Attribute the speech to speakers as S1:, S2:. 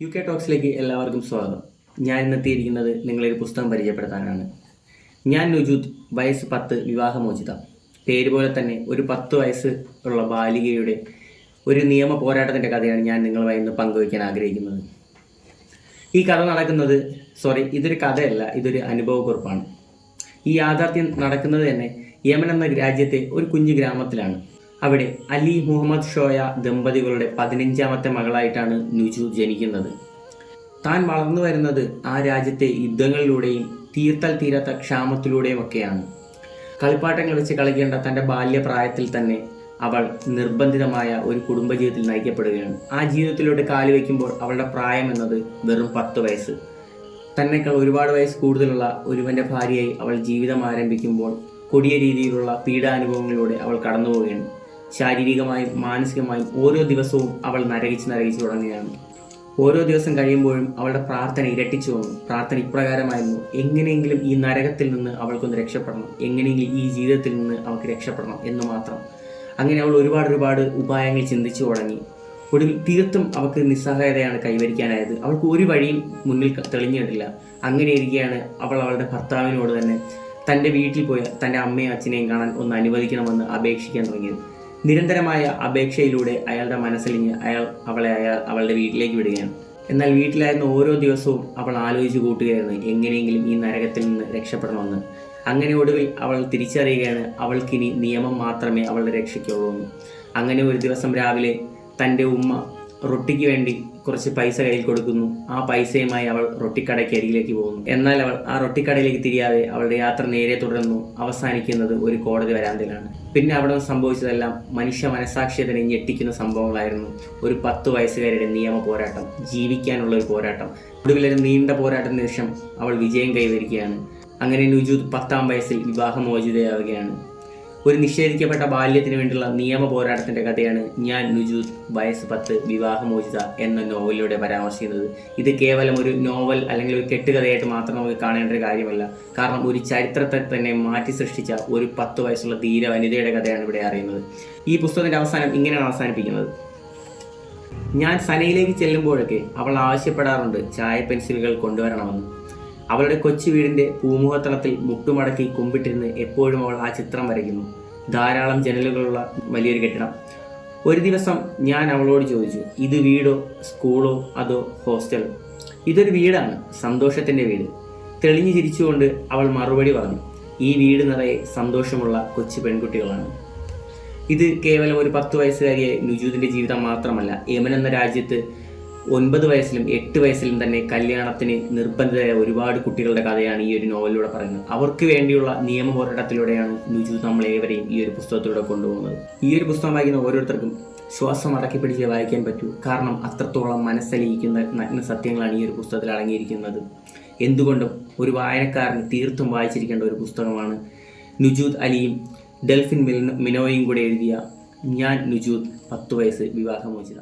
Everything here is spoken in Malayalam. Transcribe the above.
S1: UK ടോക്സിലേക്ക് എല്ലാവർക്കും സ്വാഗതം. ഞാൻ ഇന്നെത്തിയിരിക്കുന്നത് നിങ്ങളൊരു പുസ്തകം പരിചയപ്പെടുത്താനാണ്. ഞാൻ നുജൂദ്, വയസ്സ് 10, വിവാഹമോചിത. പേര് പോലെ തന്നെ ഒരു 10 വയസ്സ് ഉള്ള ബാലികയുടെ ഒരു നിയമ പോരാട്ടത്തിൻ്റെ കഥയാണ് ഞാൻ നിങ്ങളുമായി ഇന്ന് പങ്കുവയ്ക്കാൻ ആഗ്രഹിക്കുന്നത്. ഈ കഥ നടക്കുന്നത് ഇതൊരു കഥയല്ല, ഇതൊരു അനുഭവക്കുറിപ്പാണ്. ഈ യാഥാർത്ഥ്യം നടക്കുന്നത് തന്നെ യമൻ എന്ന രാജ്യത്തെ ഒരു കുഞ്ഞു ഗ്രാമത്തിലാണ്. അവിടെ അലി മുഹമ്മദ് ഷോയ ദമ്പതികളുടെ 15ാമത്തെ മകളായിട്ടാണ് നുജൂദ് ജനിക്കുന്നത്. താൻ വളർന്നു വരുന്നത് ആ രാജ്യത്തെ യുദ്ധങ്ങളിലൂടെയും തീർത്താൽ തീരാത്ത ക്ഷാമത്തിലൂടെയുമൊക്കെയാണ്. കളിപ്പാട്ടങ്ങൾ വെച്ച് കളിക്കേണ്ട തൻ്റെ ബാല്യപ്രായത്തിൽ തന്നെ അവൾ നിർബന്ധിതമായ ഒരു കുടുംബജീവിതത്തിൽ നയിക്കപ്പെടുകയാണ്. ആ ജീവിതത്തിലോട്ട് കാലുവയ്ക്കുമ്പോൾ അവളുടെ പ്രായം എന്നത് വെറും 10 വയസ്സ്. തന്നെക്കാൾ ഒരുപാട് വയസ്സ് കൂടുതലുള്ള ഒരുവൻ്റെ ഭാര്യയായി അവൾ ജീവിതം ആരംഭിക്കുമ്പോൾ കൊടിയ രീതിയിലുള്ള പീഡാനുഭവങ്ങളിലൂടെ അവൾ കടന്നു പോവുകയാണ്. ശാരീരികമായും മാനസികമായും ഓരോ ദിവസവും അവൾ നരകിച്ച് തുടങ്ങുകയാണ്. ഓരോ ദിവസം കഴിയുമ്പോഴും അവളുടെ പ്രാർത്ഥന ഇരട്ടിച്ചു വന്നു. പ്രാർത്ഥന ഇപ്രകാരമായിരുന്നു: എങ്ങനെയെങ്കിലും ഈ നരകത്തിൽ നിന്ന് അവൾക്കൊന്ന് രക്ഷപ്പെടണം, എങ്ങനെയെങ്കിലും ഈ ജീവിതത്തിൽ നിന്ന് അവൾക്ക് രക്ഷപ്പെടണം എന്ന് മാത്രം. അങ്ങനെ അവൾ ഒരുപാട് ഉപായങ്ങൾ ചിന്തിച്ചു തുടങ്ങി. ഒടുവിൽ തീർത്തും അവൾക്ക് നിസ്സഹായതയാണ് കൈവരിക്കാനായത്. അവൾക്ക് ഒരു വഴിയും മുന്നിൽ തെളിഞ്ഞിട്ടില്ല. അങ്ങനെ ഇരിക്കുകയാണ് അവൾ അവളുടെ ഭർത്താവിനോട് തന്നെ തൻ്റെ വീട്ടിൽ പോയി തൻ്റെ അമ്മയും അച്ഛനെയും കാണാൻ ഒന്ന് അനുവദിക്കണമെന്ന് അപേക്ഷിക്കാൻ തുടങ്ങിയത്. നിരന്തരമായ അപേക്ഷയിലൂടെ അയാളുടെ മനസ്സിലിഞ്ഞ് അവളെ അവളുടെ വീട്ടിലേക്ക് വിടുകയാണ്. എന്നാൽ വീട്ടിലായിരുന്ന ഓരോ ദിവസവും അവൾ ആലോചിച്ച് കൂട്ടുകയായിരുന്നു എങ്ങനെയെങ്കിലും ഈ നരകത്തിൽ നിന്ന് രക്ഷപ്പെടണമെന്ന്. അങ്ങനെ ഒടുവിൽ അവൾ തിരിച്ചറിയുകയാണ് അവൾക്കിനി നിയമം മാത്രമേ അവളുടെ രക്ഷയ്ക്കുള്ളൂ എന്ന്. അങ്ങനെ ഒരു ദിവസം രാവിലെ തൻ്റെ ഉമ്മ റൊട്ടിക്ക് വേണ്ടി കുറച്ച് പൈസ കയ്യിൽ കൊടുക്കുന്നു. ആ പൈസയുമായി അവൾ റൊട്ടിക്കടയ്ക്ക് അരികിലേക്ക് പോകുന്നു. എന്നാൽ അവൾ ആ റൊട്ടിക്കടയിലേക്ക് തിരിയാതെ അവളുടെ യാത്ര നേരെ തുടർന്നു. അവസാനിക്കുന്നത് ഒരു കോടതി വരാന്തയിലാണ്. പിന്നെ അവിടെ സംഭവിച്ചതെല്ലാം മനുഷ്യ മനസാക്ഷിയെ തന്നെ ഞെട്ടിക്കുന്ന സംഭവങ്ങളായിരുന്നു. ഒരു 10 വയസ്സുകാരുടെ നിയമ പോരാട്ടം, ജീവിക്കാനുള്ള ഒരു പോരാട്ടം. ഒടുവിലൊരു നീണ്ട പോരാട്ടത്തിന് ശേഷം അവൾ വിജയം കൈവരിക്കുകയാണ്. അങ്ങനെ നുജൂദ് 10ാം വയസ്സിൽ വിവാഹമോചിതയാവുകയാണ്. ഒരു നിഷേധിക്കപ്പെട്ട ബാല്യത്തിന് വേണ്ടിയുള്ള നിയമ പോരാട്ടത്തിൻ്റെ കഥയാണ് ഞാൻ നുജൂദ്, വയസ്സ് 10, വിവാഹമോചിത എന്ന നോവലിലൂടെ പരാമർശിക്കുന്നത്. ഇത് കേവലം ഒരു നോവൽ അല്ലെങ്കിൽ ഒരു കെട്ടുകഥയായിട്ട് മാത്രം നമുക്ക് കാണേണ്ട ഒരു കാര്യമല്ല. കാരണം ഒരു ചരിത്രത്തെ തന്നെ മാറ്റി സൃഷ്ടിച്ച ഒരു 10 വയസ്സുള്ള ധീര വനിതയുടെ കഥയാണ് ഇവിടെ അറിയുന്നത്. ഈ പുസ്തകത്തിൻ്റെ അവസാനം ഇങ്ങനെയാണ് അവസാനിപ്പിക്കുന്നത്: ഞാൻ സനയിലേക്ക് ചെല്ലുമ്പോഴൊക്കെ അവൾ ആവശ്യപ്പെടാറുണ്ട് ചായ പെൻസിലുകൾ കൊണ്ടുവരണമെന്ന്. അവളുടെ കൊച്ചു വീടിൻ്റെ പൂമുഖത്തളത്തിൽ മുട്ടുമടക്കി കുമ്പിട്ടിരുന്ന് എപ്പോഴും അവൾ ആ ചിത്രം വരയ്ക്കുന്നു. ധാരാളം ജനലുകളുള്ള വലിയൊരു കെട്ടിടം. ഒരു ദിവസം ഞാൻ അവളോട് ചോദിച്ചു, ഇത് വീടോ സ്കൂളോ അതോ ഹോസ്റ്റലോ? ഇതൊരു വീടാണ്, സന്തോഷത്തിൻ്റെ വീട്. തെളിഞ്ഞു ചിരിച്ചുകൊണ്ട് അവൾ മറുപടി പറഞ്ഞു, ഈ വീട് നിറയെ സന്തോഷമുള്ള കൊച്ചു പെൺകുട്ടികളാണ്. ഇത് കേവലം ഒരു 10 വയസ്സുകാരിയെ നുജൂദിൻ്റെ ജീവിതം മാത്രമല്ല, യമൻ എന്ന രാജ്യത്ത് 9 വയസ്സിലും 8 വയസ്സിലും തന്നെ കല്യാണത്തിന് നിർബന്ധിതരായ ഒരുപാട് കുട്ടികളുടെ കഥയാണ് ഈ ഒരു നോവലിലൂടെ പറയുന്നത്. അവർക്ക് വേണ്ടിയുള്ള നിയമ പോരാട്ടത്തിലൂടെയാണ് നുജൂദ് നമ്മളേവരെയും ഈ ഒരു പുസ്തകത്തിലൂടെ കൊണ്ടുപോകുന്നത്. ഈ ഒരു പുസ്തകം വായിക്കുന്ന ഓരോരുത്തർക്കും ശ്വാസം അടക്കി പിടിച്ച് വായിക്കാൻ പറ്റൂ. കാരണം അത്രത്തോളം മനസ്സലിയിക്കുന്ന നഗ്ന സത്യങ്ങളാണ് ഈ ഒരു പുസ്തകത്തിൽ അടങ്ങിയിരിക്കുന്നത്. എന്തുകൊണ്ടും ഒരു വായനക്കാരന് തീർത്തും വായിച്ചിരിക്കേണ്ട ഒരു പുസ്തകമാണ്. നുജൂദ് അലിയും ഡെൽഫിൻ മിനോയും കൂടെ എഴുതിയ ഞാൻ നുജൂദ്, 10 വയസ്സ്, വിവാഹമോചിത.